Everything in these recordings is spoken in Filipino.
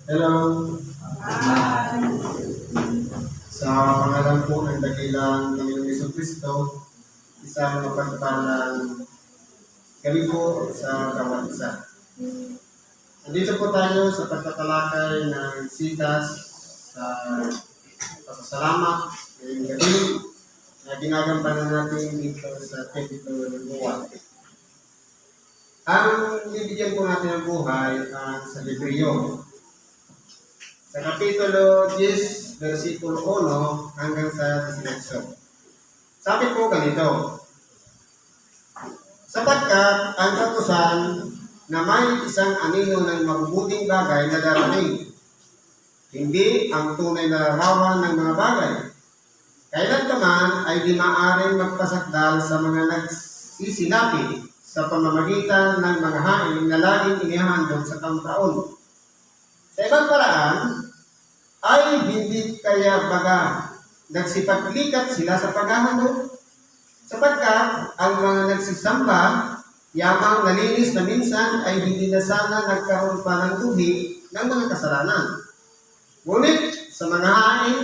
Hello. Sa pangalan po ng dakilang Panginoong Jesucristo, isang mapagpalang gabi po sa bawat isa. Nandito po tayo sa pagtatalakay ng sitas sa pasasalamat ngayong gabi na ginagampanan natin dito sa Templo ng Buwan. Ang bibigyan po natin ng buhay sa Hebreo. Sa Kapitulo 10, versikulo 1 hanggang sa 18. Sabi po ganito, sapagkat ang kautusan na may isang anino ng mabubuting bagay na darating, hindi ang tunay na larawan ng mga bagay. Kailan naman ay di maaaring magpasakdal sa mga nagsisinapi sa pamamagitan ng mga hain na laging inihandog sa taon-taon. Sa ibang paraan, ay hindi kaya baga nagsipaglikap sila sa paghahandog? Sapagkat ang mga nagsisamba, yamang nalinis na minsan ay hindi na sana nagkaroon pa ng duhi ng mga kasalanan. Ngunit sa mga hain,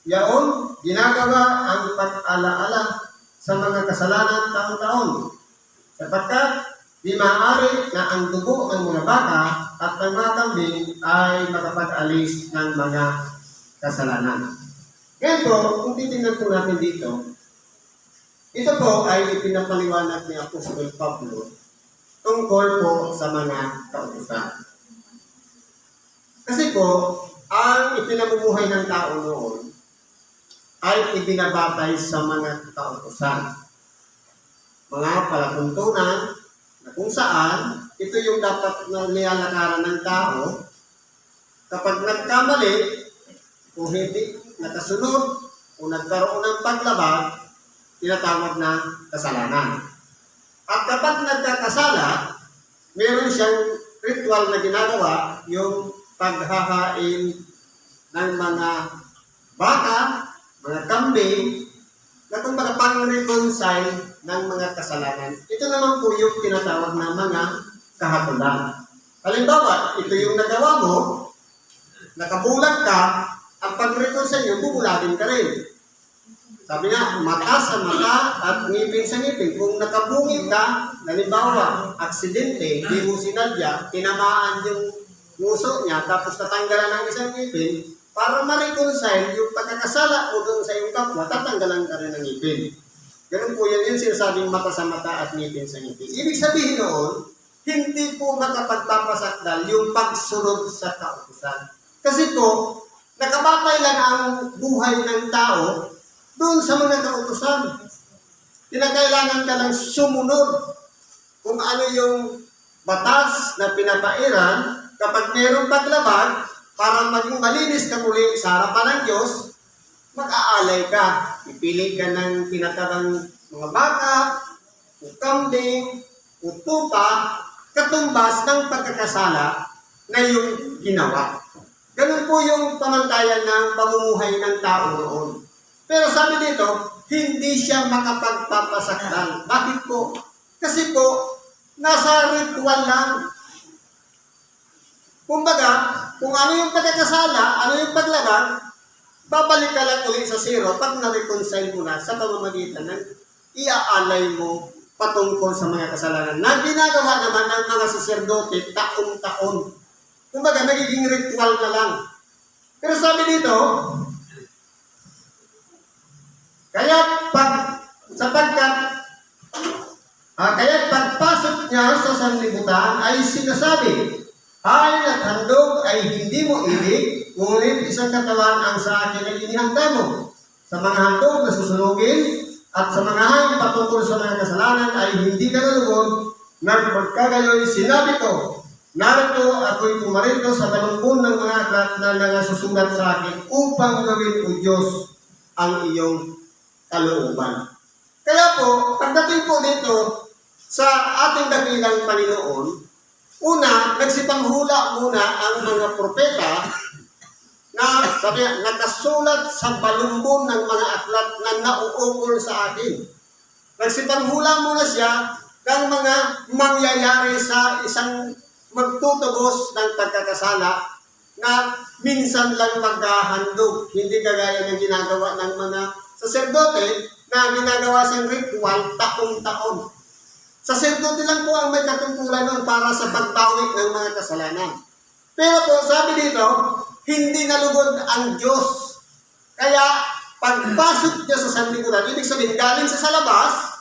yaon ginagawa ang pag-alaala sa mga kasalanan taon-taon. Sapagkat di maaari na ang dugo ng mga baka at ng mga kambing ay makapag-alis ng mga kasalanan. Ngayon po, kung titingnan po natin dito, ito po ay ipinapaliwanag ni Apostol Pablo tungkol po sa mga kautusan. Kasi po, ang ipinamumuhay ng tao noon ay ibinabatay sa mga kautusan. Mga palatuntunan na kung saan ito yung dapat na nilalakaran ng tao kapag nagkamali o hindi nakasunod o nagkaroon ng paglabag, tinatawag na kasalanan. At kapag nagkakasala, meron siyang ritual na ginagawa, yung paghahain ng mga baka, mga kambing, na kung pang-reconcile ng mga kasalanan. Ito naman po yung tinatawag na mga kahatulan. Halimbawa, ito yung nagawa mo, nakabulag ka, ang pag-reconcile nyo, bubulagin ka rin. Sabi nga, mata sa mata at ngipin sa ngipin. Kung nakabungit ka, halimbawa, aksidente, di mo sinadya, tinamaan yung nguso niya, tapos natanggalan ng isang ngipin, para ma-reconcile yung pagkakasala mo doon sa iyong kapwa, tatanggalan ka rin ng ngipin. Ganun po yan, yung sinasabing mata sa mata at ngipin sa ngipin. Ibig sabihin noon, hindi po makapagpapasakdal yung pagsunod sa kautusan. Kasi po, nakabatay lang ang buhay ng tao doon sa mga kautusan. Kinakailangan ka lang sumunod kung ano yung batas na pinapairan kapag mayroong paglabag para maging malinis ka muli sa harapan ng Diyos, mag-aalay ka. Ipili ka ng tinatarang mga baka, o kambing, o tupa, katumbas ng pagkakasala na yung ginawa. Ganun po yung pamantayan ng pamumuhay ng tao noon. Pero sabi dito, hindi siya makapagpapasakdal. Bakit po? Kasi po, nasa ritual lang. Kumbaga, kung ano yung pagkakasala, ano yung paglabag, babalik ka lang ulit sa zero pag na-reconcile mo na sa pamamagitan ng iaalay mo patungkol sa mga kasalanan na ginagawa naman ng mga saserdote taon-taon. Kumbaga, nagiging ritual na lang. Pero sabi dito, kaya pagpasok niya sa sanlibutan ay sinasabi, hain at handog ay hindi mo ibig, ngunit isang katawan ang sa akin ay inihanda mo. Sa mga handog na susunugin at sa mga hain patungkol sa mga kasalanan ay hindi ka nalugod, nagpagkagayoy sinabi ko, narito ako'y pumarito sa talumpon ng mga aklat na nangasusulat sa akin upang gawin o Diyos ang iyong kalooban. Kaya po, pagdating po dito sa ating dakilang Panginoon, una, nagsipanghula muna ang mga propeta na sabi, nakasulat sa balumbon ng mga aklat na nauukol sa atin. Nagsipanghula muna siya ng mga mangyayari sa isang magtutubos ng pagkakasala na minsan lang maghahandog. Hindi kagaya ng ginagawa ng mga saserdote na ginagawa siyang ritual taong-taon. Saserdote lang po ang may katungkulan nun para sa pagbawi ng mga kasalanan. Pero po, sabi dito, hindi nalugod ang Diyos. Kaya, pagpasok niya sa sanlibutan, ibig sabihin, galing sa labas,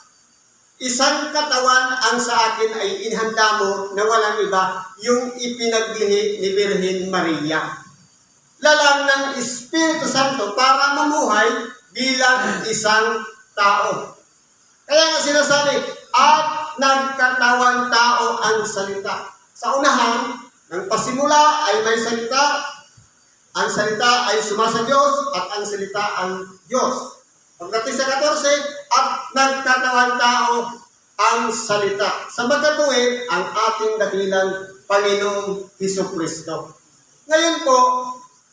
isang katawan ang sa akin ay inhanda mo na walang iba, yung ipinaglihi ni Birhen Maria. Lalang ng Espiritu Santo para mamuhay bilang isang tao. Kaya nga sinasabi, at nagkatawang tao ang salita. Sa unahan, ng pasimula ay may salita, ang salita ay sumasa Diyos, at ang salita ang Diyos. Pagdating sa 14, at nagkatawang tao ang salita. Sa magkatuwid, ang ating dakilang Panginoong Hesukristo. Ngayon po,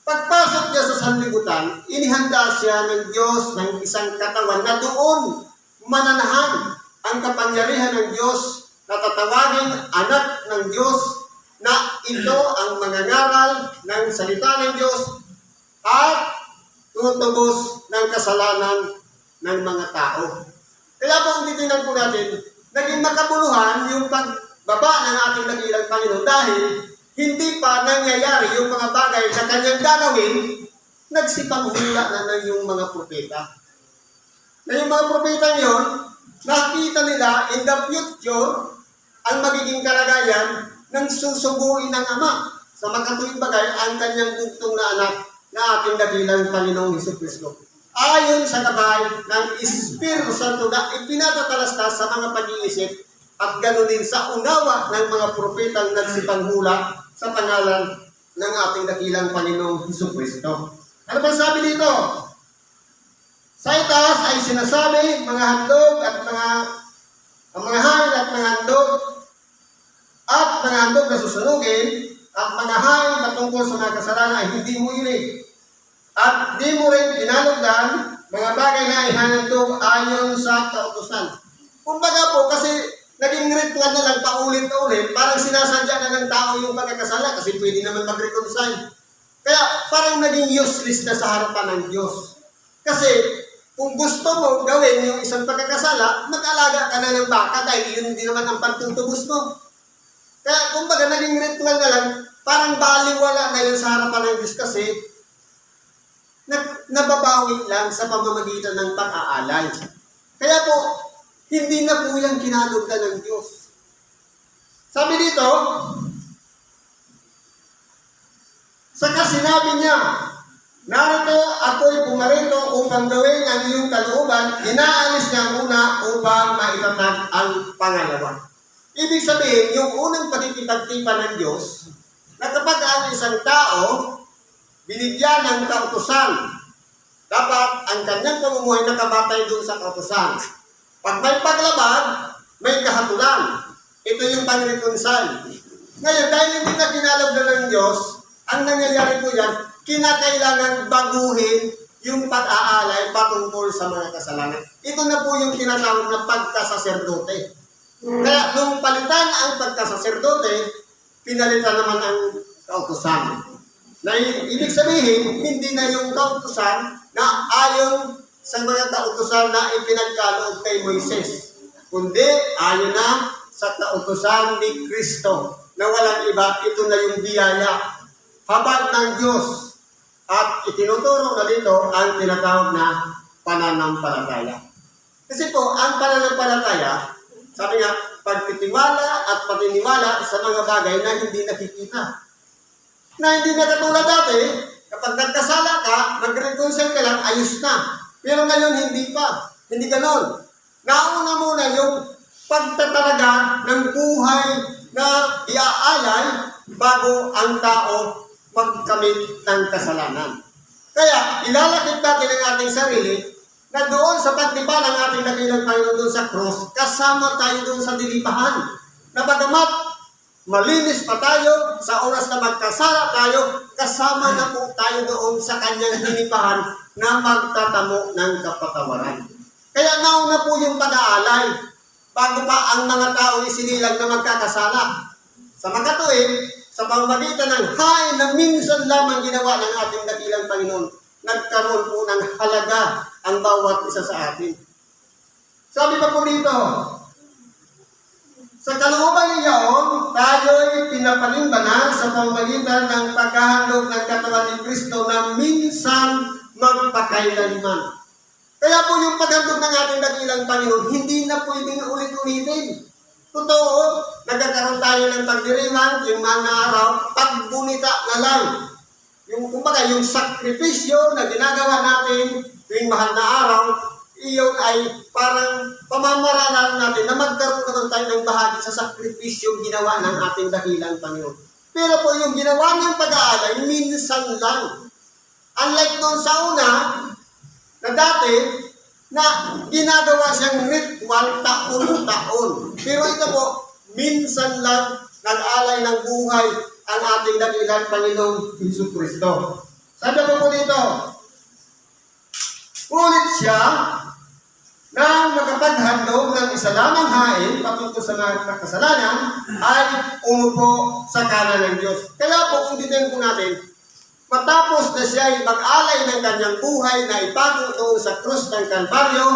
pagpasok niya sa sanlibutan, inihanda siya ng Diyos ng isang katawan na doon mananahan ang kapangyarihan ng Diyos na tatawagin anak ng Diyos, na ito ang mangangaral ng salita ng Diyos at tutubos ng kasalanan ng mga tao. Kaya po kung titingnan po natin, naging makabuluhan yung pagbaba ng ating dakilang Panginoon dahil hindi pa nangyayari yung mga bagay na kanyang gagawin, nagsipanghula na yung mga propeta. Na yung mga propeta yun, nakita nila in the future ang magiging kalagayan ng susubuin ng Ama sa magkatuwing bagay ang kanyang bugtong na anak na ating dakilang Panginoong Hesukristo. Ayon sa gabay ng Espiritu Santo na ipinatatalastas sa mga pag-iisip at ganoon din sa unawa ng mga propetang nagsipanghula sa pangalan ng ating dakilang Panginoong Hesukristo. Ano ba sabi dito? Sa itaas ay sinasabi, mga handog at mga hain at mga handog na susunugin at mga hain patungkol sa mga kasalanan ay hindi mo inig. At di mo rin tinalugdan mga bagay na ihanandog ayon sa kautusan. Kumbaga po, kasi naging ritual na lang paulit-ulit, parang sinasadya na ng tao yung pagkakasala kasi pwede naman mag-reconcile. Kaya parang naging useless na sa harapan ng Diyos. Kasi kung gusto mo gawin yung isang pagkakasala, mag-alaga ka na ng baka dahil yun hindi naman ang pagtutubos mo. Kaya kumbaga naging ritual na lang, parang baliwala na yun sa harapan ng Diyos kasi nababawi lang sa pamamagitan ng pag-aalay. Kaya po, hindi na po yung kinalugdan ng Diyos. Sabi dito, saka sinabi niya, narito ako'y pumarito upang gawin ang iyong kalooban, inaalis niya muna upang maitatag ang pangalawa. Ibig sabihin, yung unang pakikipagtipan ng Diyos, na kapag ang isang tao binigyan ng kautusan, dapat ang kanyang pamumuhay nakabatay doon sa kautusan. Pag may paglabag, may kahatulan. Ito yung pang-reconcile. Ngayon, dahil hindi na kinalagdan ng Diyos, ang nangyayari po yan, kinakailangan baguhin yung pag-aalay patungkol sa mga kasalanan. Ito na po yung tinatawag na pagkasaserdote. Kaya nung palitan ang pagkasaserdote, pinalitan naman ang kautusan. Na ibig sabihin, hindi na yung kautusan na ayon sa mga kautusan na ipinagkaloob kay Moises, kundi ayon na sa kautusan ni Kristo na walang iba, ito na yung biyaya, habag ng Diyos. At itinuturo na dito ang tinatawag na pananampalataya. Kasi po, ang pananampalataya, sabi nga, pagtitiwala at patiniwala sa mga bagay na hindi nakikita. Na hindi na katulad dati, kapag nagkasala ka, mag-reconcile ka lang, ayos na. Pero ngayon, hindi pa. Hindi ganon. Nauna muna yung pagtatalaga ng buhay na iaalay bago ang tao magkamit ng kasalanan. Kaya, ilalakip natin ang ating sarili na doon sa pagdipa ng ating dakilang Panginoon doon sa cross, kasama tayo doon sa dilipahan. Na bagamat malinis pa tayo, sa oras na magkasala tayo, kasama na po tayo doon sa kanyang dilipahan na magtatamo ng kapatawaran. Kaya nauna po yung pag-aalay bago pa ang mga tao isinilang na magkakasala. Sa makatuwid, sa pamamagitan ng hain na minsan lamang ginawa ng ating dakilang Panginoon, nagkaroon po ng halaga ang bawat isa sa atin. Sabi pa po dito, sa kalooban niyaon, tayo'y pinapanibanan sa pamamagitan ng paghahandog ng katawan ni Kristo na minsan magpakailanman. Kaya po yung paghandog ng ating dakilang Panginoon, hindi na pwedeng ulit-ulitin. Totoo, nagkakaroon tayo ng pagdiriman, yung mga araw, pagbunita na lang. Yung, kumbaga, yung sakripisyo na ginagawa natin tuwing mahal na araw, iyon ay parang pamamaraan natin na magkaroon naman tayo ng bahagi sa sakripisyo ginawa ng ating dakilang Panginoon. Pero po yung ginawa niyang pag-aalay, minsan lang. Unlike noon sa una, na dati, na ginagawa siyang ritual taon-taon. Pero ito po, minsan lang nag-alay ng buhay ang ating dakilang Panginoong Jesucristo. Sabi po dito, ulit siya na makapaghandog ng isa lamang hain patungkol sa mga kasalanan ay umupo sa kanan ng Diyos. Kaya po, kung titingnan po natin, matapos na siya ay mag-alay ng kanyang buhay na ipago doon sa krus ng Kalbaryo,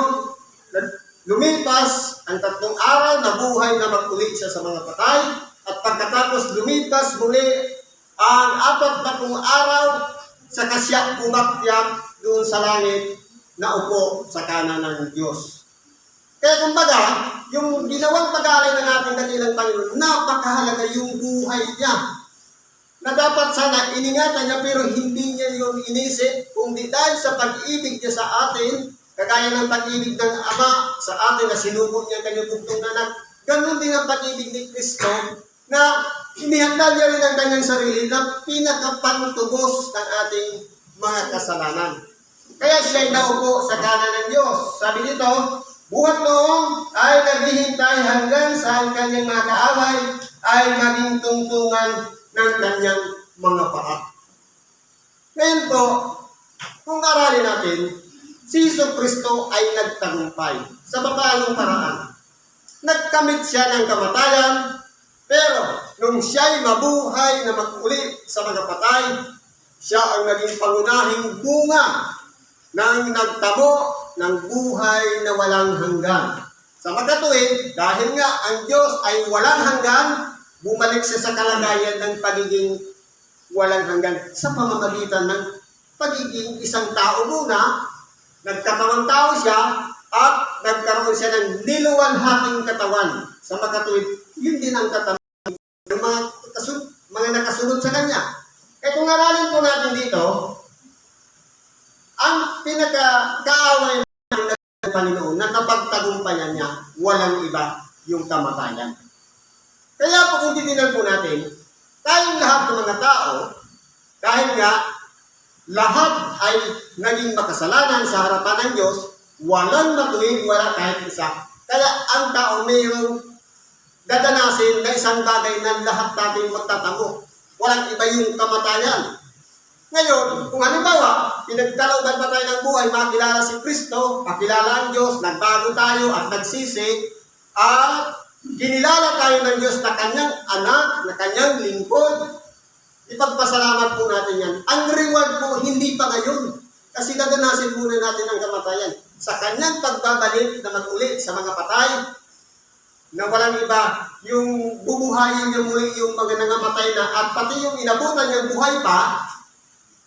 lumipas ang 3 araw na buhay na mag-uli siya sa mga patay, at pagkatapos lumipas muli ang 40 araw sa kasya umakyat doon sa langit na upo sa kanan ng Diyos. Kaya kumbaga, yung ginawang pag-aalay ng ating dakilang Panginoon, napakahalaga yung buhay niya. Na dapat sana iningatan niya pero hindi niya yung inisip, kundi dahil sa pag-ibig niya sa atin, kagaya ng pag-ibig ng Ama sa atin na sinubok niya ang kanyang bugtong anak, ganun din ang pag-ibig ni Kristo na inihanda niya rin ang kanyang sarili na pinakapantubos ng ating mga kasalanan. Kaya siya ay naupo sa kanan ng Diyos. Sabi dito, buhat noon ay naghihintay hanggang sa ang kanyang mga kaaway ay maging tungtungan ng kanyang mga paa. Ngayon po, kung aralin natin, si Jesucristo ay nagtagumpay sa papaanong paraan. Nagkamit siya ng kamatayan, pero nung siya'y mabuhay na mag-uli sa mga patay, siya ang naging pangunahing bunga ng nagtamo ng buhay na walang hanggan. Sa makatuwid, dahil nga ang Diyos ay walang hanggan, bumalik siya sa kalagayan ng pagiging walang hanggan sa pamamagitan ng pagiging isang tao muna, nagkatawang tao siya, at nagkaroon siya ng niluwalhating katawan. Sa makatuwid, yun din ang katawan ng mga nakasunod sa kanya. Eh kung aralin po natin dito, ang pinaka-kaaway ng Panginoon na kapag-tagumpayan niya, walang iba yung kamatayan. Kaya po kung titignan po natin, tayong lahat ng mga tao, dahil nga lahat ay naging makasalanan sa harapan ng Diyos, walang matuwid, wala kahit isa. Kaya ang tao mayroong dadanasin na isang bagay na lahat natin magtatamo. Walang iba yung kamatayan. Ngayon, kung halimbawa, pinagkalooban pa tayo ng buhay, makilala si Kristo, makilala ang Diyos, nagbago tayo at nagsisi, at kinilala tayo ng Diyos na kanyang anak, na kanyang lingkod, ipagpasalamat po natin yan. Ang reward po, hindi pa ngayon. Kasi dadanasin muna natin ang kamatayan. Sa kanyang pagbabalik na mag-uli sa mga patay, na walang iba, yung bubuhayin niya muli yung mga nangamatay na, at pati yung inabutan niyang buhay pa,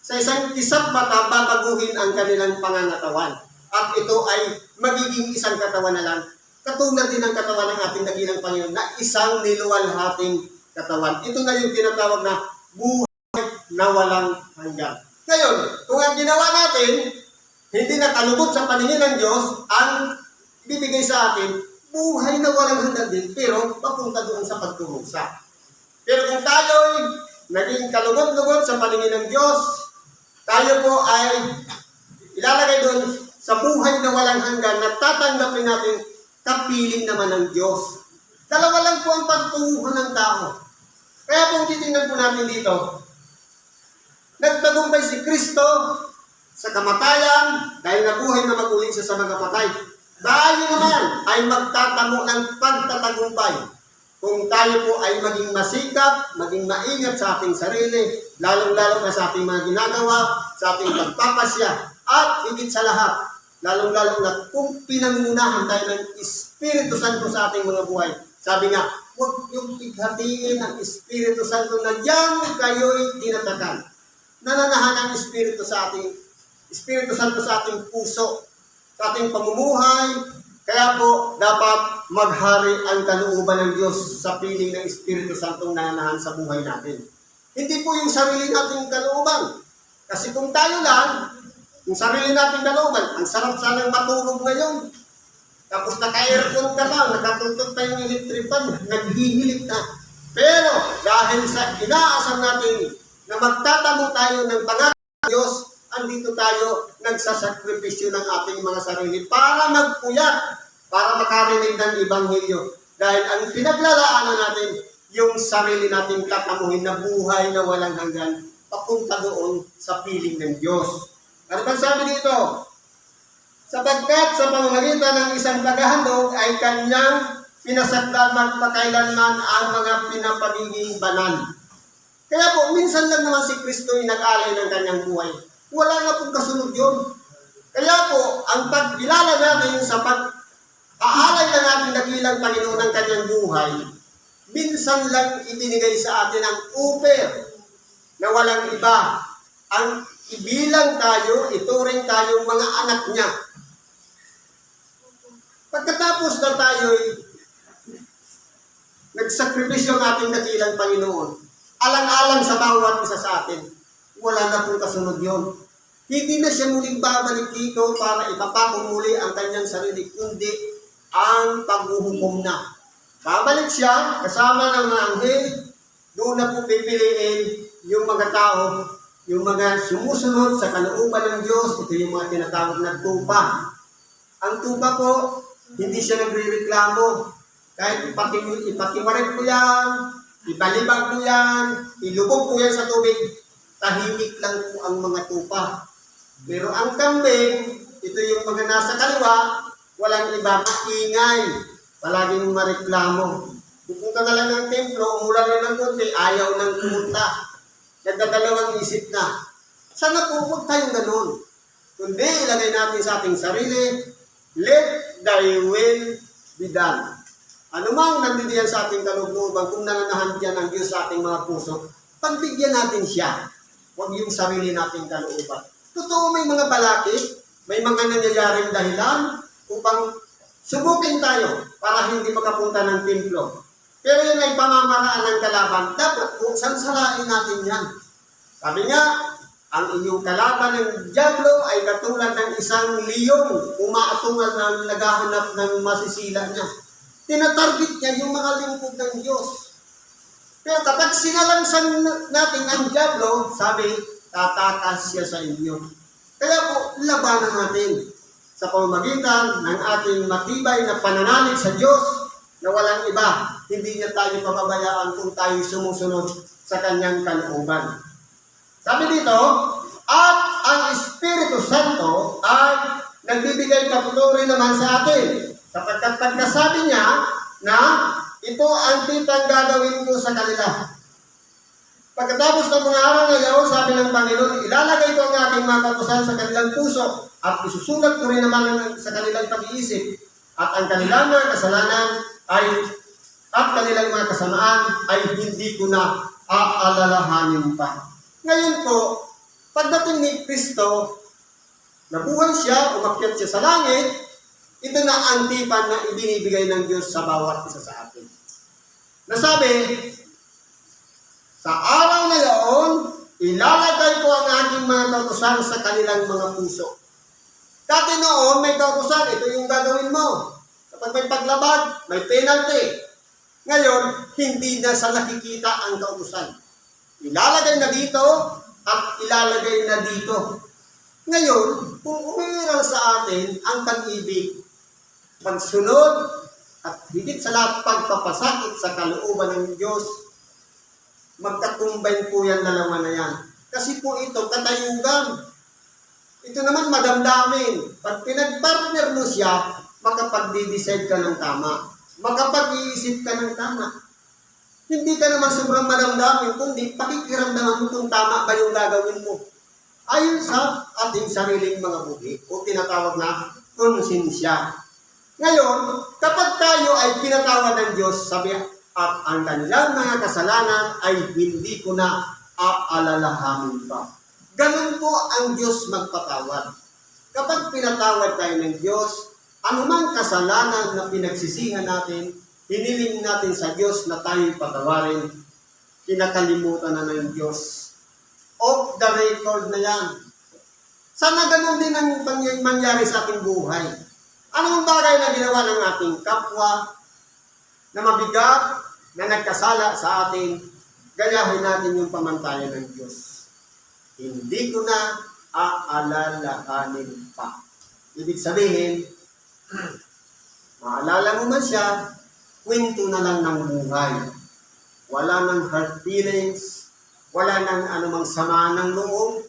sa isang kisap mata, babaguhin ang kanilang pangangatawan. At ito ay magiging isang katawan na lang. Katulad din ang katawan ng ating dakilang Panginoon na isang niluwalhating katawan. Ito na yung tinatawag na buhay na walang hanggan. Ngayon, kung ang ginawa natin, hindi nakalubot sa paningin ng Diyos, ang ibibigay sa atin, buhay na walang hanggan din, pero papunta doon sa pagkurusa. Pero kung tayo'y naging kalugod-lugod sa paningin ng Diyos, tayo po ay ilalagay doon sa buhay na walang hanggan na tatanggapin natin kapiling naman ng Diyos. Dalawa lang po ang pagtunguhan ng tao. Kaya kung titingnan po natin dito, nagtagumpay si Kristo sa kamatayan dahil nabuhay na mag-uli siya sa mga patay. Tayo naman ay magtatamo ng pagtatagumpay. kung tayo po ay maging masikap, maging maingat sa ating sarili, lalong-lalo na sa ating mga ginagawa, sa ating pagpapasya, at higit sa lahat, lalong-lalo na kung pinangunahan tayo ng Espiritu Santo sa ating mga buhay. Sabi nga, huwag yung pighatiin ng Espiritu Santo na diyan kayo'y tinatakan. Nananahan ang Espiritu Santo sa ating puso, sa ating pamumuhay. Kaya po, dapat maghari ang kalooban ng Diyos sa piling ng Espiritu Santong nananahan sa buhay natin. Hindi po yung sarili nating kalooban. Kasi kung tayo lang, yung sarili nating kalooban, ang sarap sanang matulog ngayon. Tapos naka-aircon ka lang, nakatutok pa yung electric fan, naghihilig na. Pero dahil sa inaasam natin na magtatamo tayo ng pangalan ng Diyos, andito tayo nagsasakripisyo ng ating mga sarili para magpuyat, para makarinig ng Ebanghelyo. Dahil ang pinaglalaanan natin, yung sarili natin tatamuhin na buhay na walang hanggan, papunta doon sa piling ng Diyos. Ano bang sabi dito? Sapagkat sa pamamagitan ng isang tagahandog ay kanyang pinasakdal magpakailanman ang mga pinapagiging banal. Kaya po, minsan lang naman si Kristo ay nag-alay ng kanyang buhay. Wala na pong kasunod yun. Kaya po, ang pagkilala natin sa pag-aalay na natin dakilang Panginoon ng kanyang buhay, minsan lang itinigay sa atin ang uper na walang iba. Ang ibilang tayo, ituring tayong mga anak niya. Pagkatapos na tayo'y nagsakripisyo ng ating dakilang Panginoon, alang-alang sa bawat isa sa atin, wala na pong kasunod yun. Hindi na siya muling babalik dito para ipapakong muli ang kanyang sarili, kundi ang paghuhukom na. Babalik siya kasama ng mga anghel, doon na po pipiliin yung mga tao, yung mga sumusunod sa kalooban ng Diyos. Ito yung mga tinatawag na tupa. Ang tupa po, hindi siya nagre-reklamo. Kahit ipatiwarik ko yan, ibalibag ko yan, ilubog ko yan sa tubig, tahimik lang po ang mga tupa. Pero ang kambing, ito yung mga nasa kaliwa, walang iba, maingay, palaging mareklamo. Pupunta na lang ng templo, umulan na ng konti, ayaw nang pumunta. Nagdadalawang isip na. Sana po, huwag tayong ganun. Kundi ilagay natin sa ating sarili, let thy will be done. Ano mang nandiyan sa ating kalooban, kung nananahan diyan ng Diyos sa ating mga puso, pagbigyan natin siya. Huwag yung sarili nating kalooban. Totoo, may mga balakid, may mga nangyayaring dahilan upang subukin tayo para hindi makapunta ng templo. Pero yun ay pamamaraan ng kalaban. Dapat kung sansalain natin yan. Sabi nga, ang inyong kalaban ng diablo ay katulad ng isang liyong umaatungan na naghahanap ng masisila niya. Tinatarget niya yung mga lingkod ng Diyos. Pero kapag sinalansan natin ang diablo, sabi, tatakas siya sa inyo. Kaya po, labanan natin sa pamamagitan ng ating matibay na pananalig sa Diyos na walang iba. Hindi niya tayo pababayaan kung tayo sumusunod sa kanyang kalooban. Sabi dito, at ang Espiritu Santo ay nagbibigay kaputuri naman sa atin. Sapagkat pagkasabi niya na ito ang titang gagawin ko sa kanila. Pagkatapos ng mga araw na yaon, sabi ng Panginoon, ilalagay ko ang aking mga kautusan sa kanilang puso at isusulat ko rin naman sa kanilang pag-iisip at ang kanilang mga kasalanan at kanilang mga kasamaan ay hindi ko na aalalahanin pa. Ngayon po, pagdating ni Kristo, nabuhay siya, umakyat siya sa langit, ito na ang tipan na ibinibigay ng Diyos sa bawat isa sa atin. Nasabi, sa araw na yaon, ilalagay ko ang aking mga kautusan sa kanilang mga puso. Dati noon, may kautusan, ito yung gagawin mo. Kapag may paglabag, may penalty. Ngayon, hindi na sa nakikita ang kautusan. Ilalagay na dito at ilalagay na dito. Ngayon, kung umiiral sa atin ang pag-ibig, pagsunod, at higit sa lahat pagpapasakit sa kalooban ng Diyos, magkakumbine po yan dalawa na yan. Kasi po ito, katayugan. Ito naman madamdamin. Pag pinag-partner mo siya, makapag-decide ka ng tama. Makapag-iisip ka ng tama. Hindi ka naman sobrang madamdamin, kundi pakikiramdaman mo kung tama ba yung gagawin mo. Ayon sa ating sariling mga buhi o tinatawag na konsensya. Ngayon, kapag tayo ay pinatawad ng Diyos, sabi at ang kanilang mga kasalanan ay hindi ko na aalalahanin pa. Ganun po ang Diyos magpatawad. Kapag pinatawad tayo ng Diyos, anumang kasalanan na pinagsisihan natin, hiniling natin sa Diyos na tayo'y patawarin, kinakalimutan na ng Diyos. Off the record na yan. Sana ganun din ang mangyari sa ating buhay. Anong bagay na ginawa ng ating kapwa na mabigat, na nagkasala sa atin, gayahin natin yung pamantayan ng Diyos. Hindi ko na aalalahanin pa. Ibig sabihin, maalala mo man siya, kwento na lang ng buhay. Wala nang hurt feelings, wala nang anumang sama ng loob,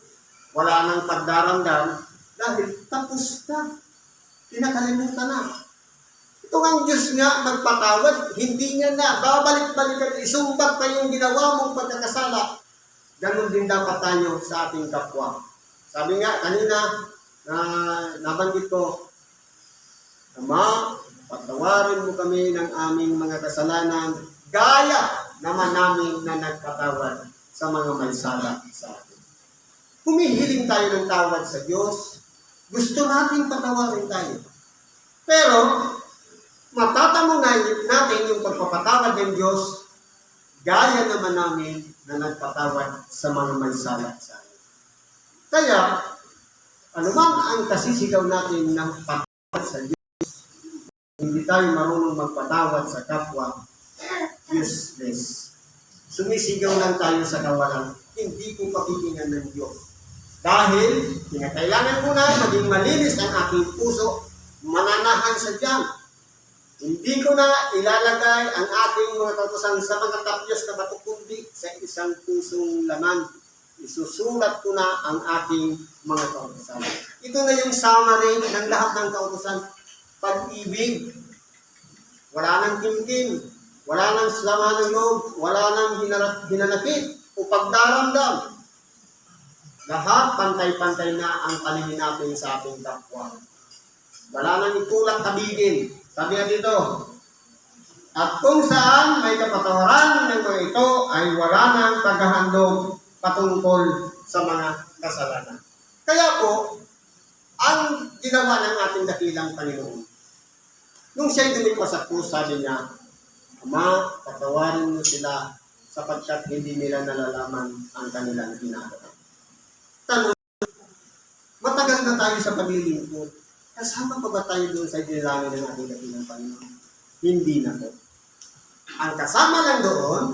wala nang pagdaramdam, dahil tapos na. Pinakalimutan na. Ito ang Diyos nga magpatawad, hindi niya na babalik-balikan, isumbat pa yung ginawa mong pagkakasala. Ganon din dapat tayo sa ating kapwa. Sabi nga kanina, nabanggit ko, Ama, patawarin mo kami ng aming mga kasalanan, gaya naman namin na nagpatawad sa mga may sala sa atin. Humihiling tayo ng tawad sa Diyos, gusto natin patawarin tayo. Pero, matatanong natin yung pagpapatawad ng Diyos, gaya naman namin na nagpatawad sa mga may sala sa atin. Kaya, anumang ang kasisigaw natin ng patawad sa Diyos, hindi tayo marunong magpatawad sa kapwa, useless. Sumisigaw lang tayo sa kawalan, hindi po pakikinggan ng Diyos. Dahil, kinakailangan mo na maging malinis ang aking puso, mananahan sa Diyan. Hindi ko na ilalagay ang ating mga kautusan sa mga tapyos na bato, kundi sa isang pusong laman. Isusulat ko na ang aking mga kautusan. Ito na yung summary ng lahat ng kautusan. Pag-ibig. Wala nang kimkim. Wala nang sama ng loob. Wala nang hinanakit o pagdaramdam. Lahat pantay-pantay na ang paningin natin sa ating kapwa. Wala nang itulak tabigin. Sabi nga dito, at kung saan may kapatawaran ng mga ito ay wala nang paghahandog patungkol sa mga kasalanan. Kaya po, ang ginawa ng ating dakilang Panginoon, nung siya'y dumipas sa krus, sabi niya, Ama, patawarin mo sila sapagkat hindi nila nalalaman ang kanilang ginagawa. Tanong, matagal na tayo sa paglilingkod. Kasama pa ba tayo doon sa dinalangin ng ating dakilang Panginoon? Hindi na po. Ang kasama lang doon,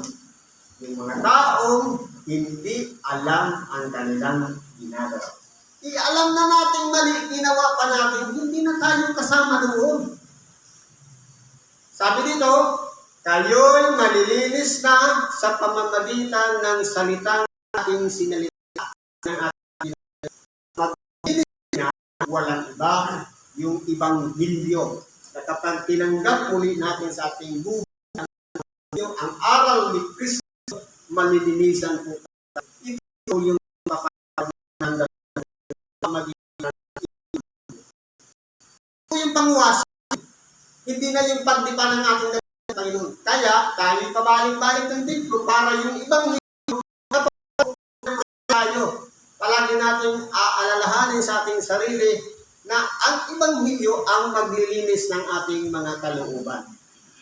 yung mga taong hindi alam ang kanilang ginagawa. Alam na natin mali, ginawa pa natin, hindi na tayo kasama doon. Sabi dito, kayo'y malilinis na sa pamamagitan ng salitang ating sinalita ng ating walang iba, yung ibang bilyo na kapag tinanggap muli natin sa ating buhay ang aral ni Kristo, malilinisan po tayo. Ito yung papananggal ito yung pangwasan, hindi na yung pagdipa ng ating Panginoon. Kaya tayo pabalik-balik ng templo para yung ibang tayo. Palagi natin aalalahanin sa ating sarili na ang Ebanghelyo ang maglilinis ng ating mga kalooban.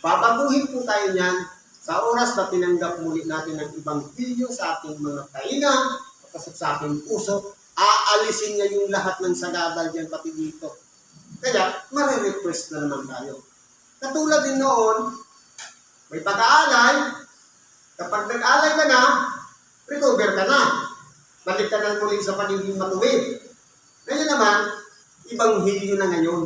Babaguhin po tayo niyan sa oras na tinanggap muli natin ang Ebanghelyo sa ating mga tainga, kapasok sa ating puso, aalisin niya yung lahat ng sagadal dyan pati dito. Kaya, marirequest na naman tayo. Katulad din noon, may pag-aalay, kapag nag-aalay ka na, recover ka na. Balik ka na muli sa pagiging matuwid. Ngayon naman, Ebanghelyo na ngayon.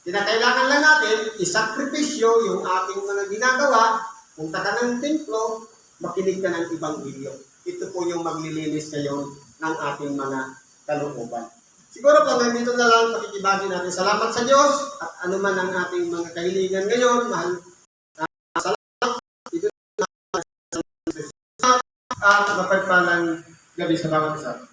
Kinakailangan lang natin isakripisyo yung ating mga ginagawa. Punta ka ng templo, makinig ka ng Ebanghelyo. Ito po yung maglilinis ngayon ng ating mga kalooban. Siguro po, nandito na lang pakikibagi natin. Salamat sa Diyos at anuman ang ating mga kahilingan ngayon. Mahal at mapagpalang gabi sa bawat isa.